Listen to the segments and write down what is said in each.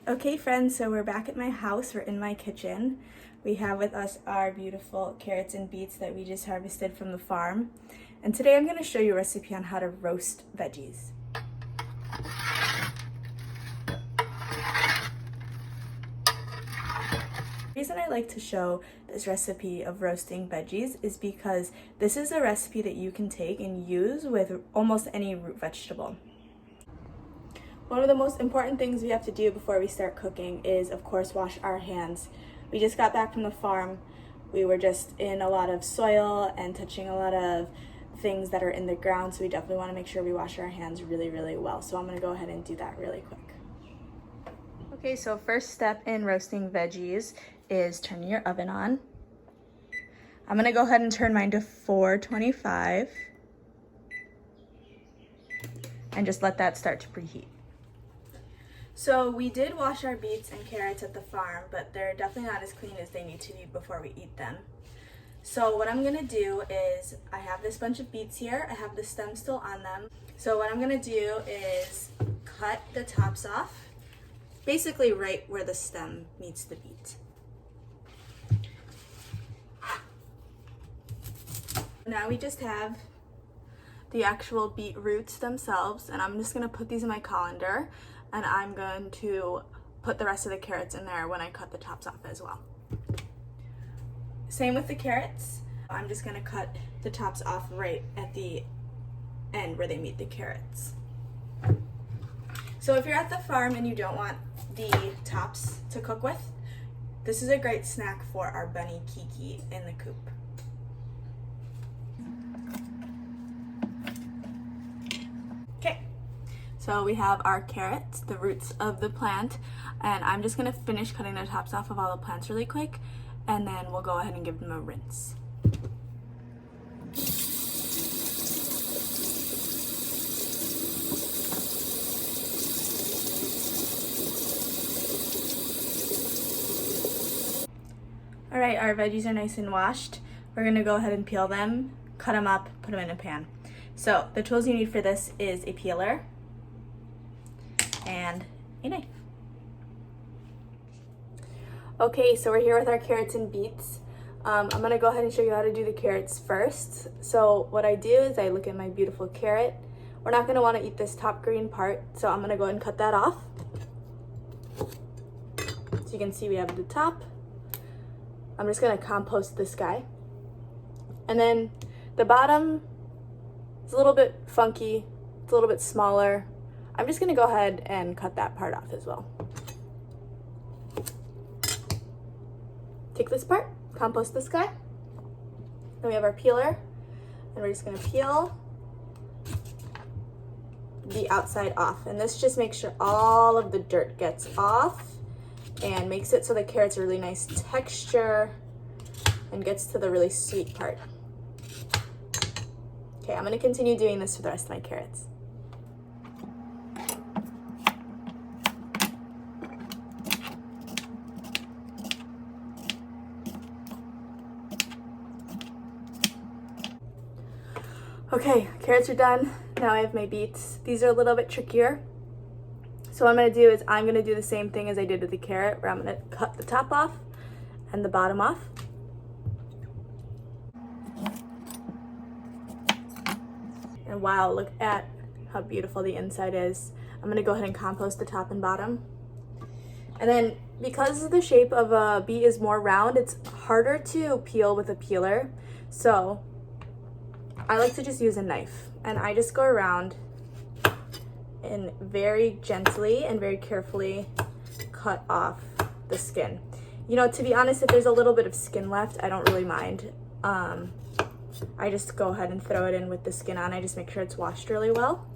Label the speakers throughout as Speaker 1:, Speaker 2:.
Speaker 1: Okay friends, so we're back at my house. We're in my kitchen. We have with us our beautiful carrots and beets that we just harvested from the farm. And today I'm going to show you a recipe on how to roast veggies. The reason I like to show this recipe of roasting veggies is because this is a recipe that you can take and use with almost any root vegetable. One of the most important things we have to do before we start cooking is, of course, wash our hands. We just got back from the farm. We were just in a lot of soil and touching a lot of things that are in the ground, so we definitely want to make sure we wash our hands really, really well. So I'm going to go ahead and do that really quick. Okay, so first step in roasting veggies is turning your oven on. I'm going to go ahead and turn mine to 425 and just let that start to preheat. So we did wash our beets and carrots at the farm, but they're definitely not as clean as they need to be before we eat them. So what I'm gonna do is, I have this bunch of beets here, I have the stem still on them. So what I'm gonna do is cut the tops off, basically right where the stem meets the beet. Now we just have the actual beet roots themselves, and I'm just gonna put these in my colander, and I'm going to put the rest of the carrots in there when I cut the tops off as well. Same with the carrots. I'm just gonna cut the tops off right at the end where they meet the carrots. So if you're at the farm and you don't want the tops to cook with, this is a great snack for our bunny Kiki in the coop. Okay. So we have our carrots, the roots of the plant, and I'm just gonna finish cutting the tops off of all the plants really quick, and then we'll go ahead and give them a rinse. All right, our veggies are nice and washed. We're gonna go ahead and peel them, cut them up, put them in a pan. So the tools you need for this is a peeler and a knife. Okay, so we're here with our carrots and beets. I'm gonna go ahead and show you how to do the carrots first. So what I do is I look at my beautiful carrot. We're not gonna wanna eat this top green part, so I'm gonna go ahead and cut that off. So you can see we have the top. I'm just gonna compost this guy. And then the bottom is a little bit funky, it's a little bit smaller. I'm just gonna go ahead and cut that part off as well. Take this part, compost this guy. Then we have our peeler, and we're just gonna peel the outside off. And this just makes sure all of the dirt gets off and makes it so the carrot's a really nice texture and gets to the really sweet part. Okay, I'm gonna continue doing this for the rest of my carrots. Okay, carrots are done. Now I have my beets. These are a little bit trickier. So what I'm gonna do is I'm gonna do the same thing as I did with the carrot, where I'm gonna cut the top off and the bottom off. And wow, look at how beautiful the inside is. I'm gonna go ahead and compost the top and bottom. And then because the shape of a beet is more round, it's harder to peel with a peeler. So I like to just use a knife, and I just go around and very gently and very carefully cut off the skin. You know, to be honest, if there's a little bit of skin left, I don't really mind. I just go ahead and throw it in with the skin on. I just make sure it's washed really well.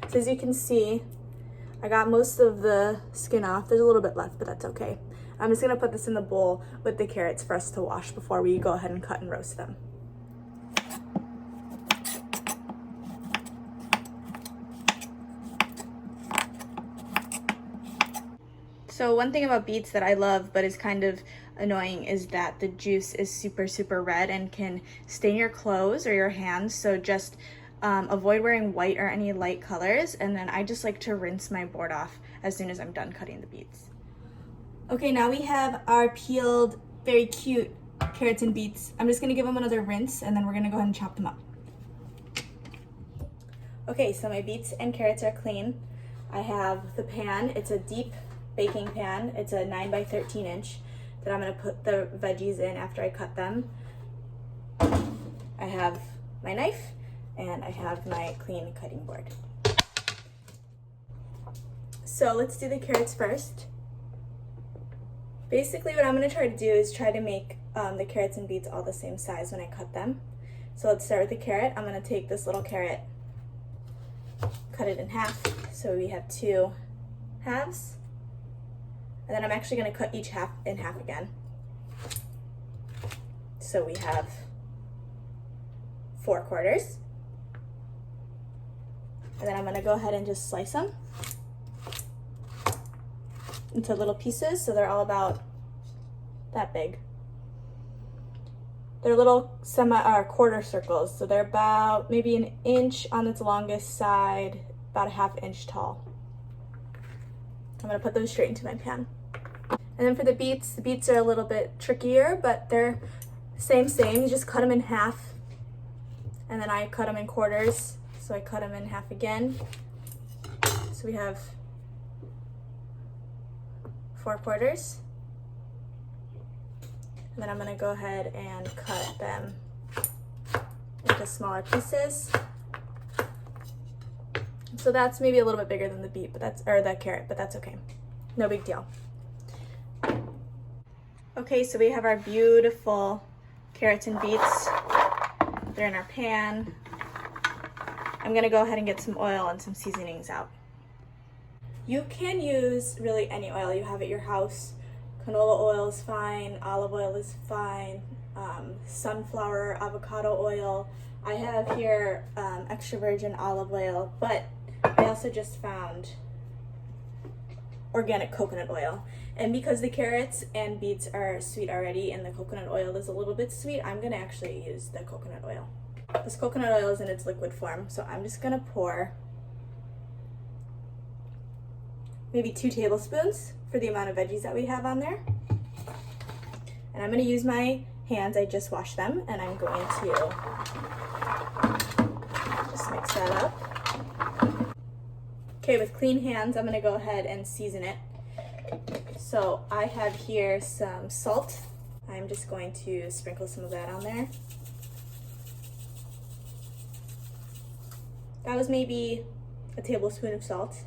Speaker 1: So as you can see, I got most of the skin off. There's a little bit left, but that's okay. I'm just gonna put this in the bowl with the carrots for us to wash before we go ahead and cut and roast them. So one thing about beets that I love but is kind of annoying is that the juice is super red and can stain your clothes or your hands. So just Avoid wearing white or any light colors, and then I just like to rinse my board off as soon as I'm done cutting the beets. Okay, now we have our peeled, very cute carrots and beets. I'm just gonna give them another rinse, and then we're gonna go ahead and chop them up. Okay, so my beets and carrots are clean. I have the pan. It's a deep baking pan. It's a 9 by 13 inch that I'm gonna put the veggies in after I cut them. I have my knife and I have my clean cutting board. So let's do the carrots first. Basically what I'm gonna try to do is try to make the carrots and beets all the same size when I cut them. So let's start with the carrot. I'm gonna take this little carrot, cut it in half, so we have 2 halves. And then I'm actually gonna cut each half in half again. So we have 4 quarters. And then I'm gonna go ahead and just slice them into little pieces, so they're all about that big. They're little quarter circles, so they're about maybe 1 inch on its longest side, about 1/2 inch tall. I'm gonna put those straight into my pan. And then for the beets are a little bit trickier, but they're same. You just cut them in half, and then I cut them in quarters, so I cut them in half again. So we have 4 quarters. And then I'm gonna go ahead and cut them into smaller pieces. So that's maybe a little bit bigger than the beet, or the carrot, but that's okay. No big deal. Okay, so we have our beautiful carrots and beets. They're in our pan. I'm gonna go ahead and get some oil and some seasonings out. You can use really any oil you have at your house. Canola oil is fine, olive oil is fine, sunflower, avocado oil. I have here extra virgin olive oil, but I also just found organic coconut oil. And because the carrots and beets are sweet already and the coconut oil is a little bit sweet, I'm gonna actually use the coconut oil. This coconut oil is in its liquid form, so I'm just gonna pour maybe 2 tablespoons for the amount of veggies that we have on there. And I'm gonna use my hands, I just washed them, and I'm going to just mix that up. Okay, with clean hands, I'm gonna go ahead and season it. So I have here some salt. I'm just going to sprinkle some of that on there. That was maybe a tablespoon of salt.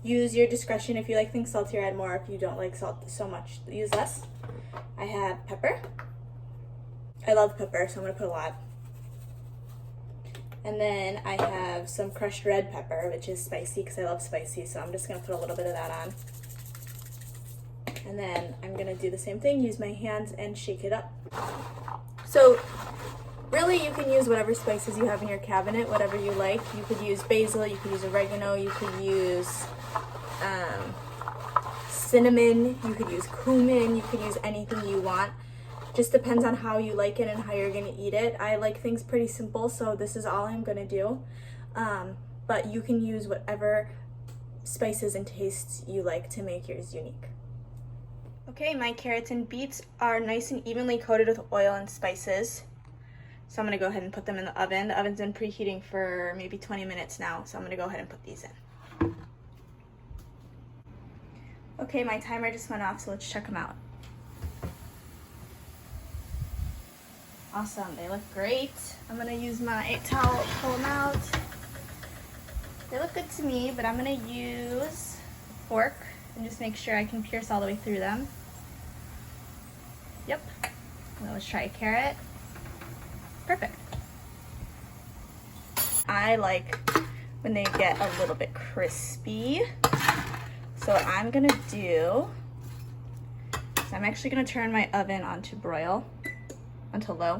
Speaker 1: Use your discretion. If you like things saltier, add more. If you don't like salt so much, use less. I have pepper. I love pepper, so I'm gonna put a lot. And then I have some crushed red pepper, which is spicy because I love spicy, so I'm just gonna put a little bit of that on. And then I'm gonna do the same thing, use my hands and shake it up. So really you can use whatever spices you have in your cabinet, whatever you like. You could use basil, you could use oregano, you could use cinnamon, you could use cumin, you could use anything you want. Just depends on how you like it and how you're gonna eat it. I like things pretty simple, so this is all I'm gonna do. But you can use whatever spices and tastes you like to make yours unique. Okay, my carrots and beets are nice and evenly coated with oil and spices. So I'm gonna go ahead and put them in the oven. The oven's been preheating for maybe 20 minutes now, so I'm gonna go ahead and put these in. Okay, my timer just went off, so let's check them out. Awesome, they look great. I'm gonna use my towel to pull them out. They look good to me, but I'm gonna use a fork and just make sure I can pierce all the way through them. Yep. Now let's try a carrot. Perfect. I like when they get a little bit crispy. So what I'm gonna do is I'm actually gonna turn my oven onto broil, onto low.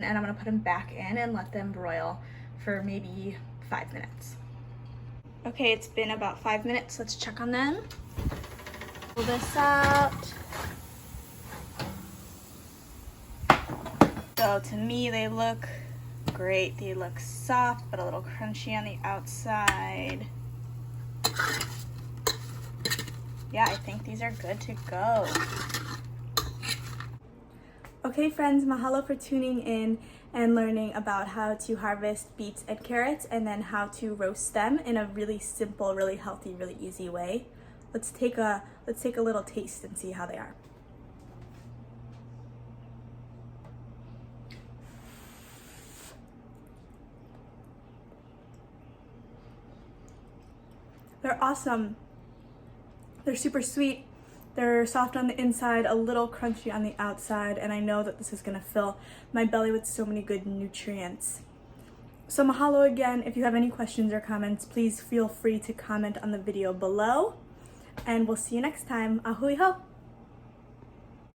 Speaker 1: And I'm gonna put them back in and let them broil for maybe 5 minutes. Okay, it's been about 5 minutes. Let's check on them. Pull this out. So to me, they look great. They look soft but a little crunchy on the outside. Yeah, I think these are good to go. Okay friends, mahalo for tuning in and learning about how to harvest beets and carrots and then how to roast them in a really simple, really healthy, really easy way. Let's take a little taste and see how they are. They're awesome. They're super sweet. They're soft on the inside, a little crunchy on the outside, and I know that this is gonna fill my belly with so many good nutrients. So mahalo again. If you have any questions or comments, please feel free to comment on the video below, and we'll see you next time. Ahui ho!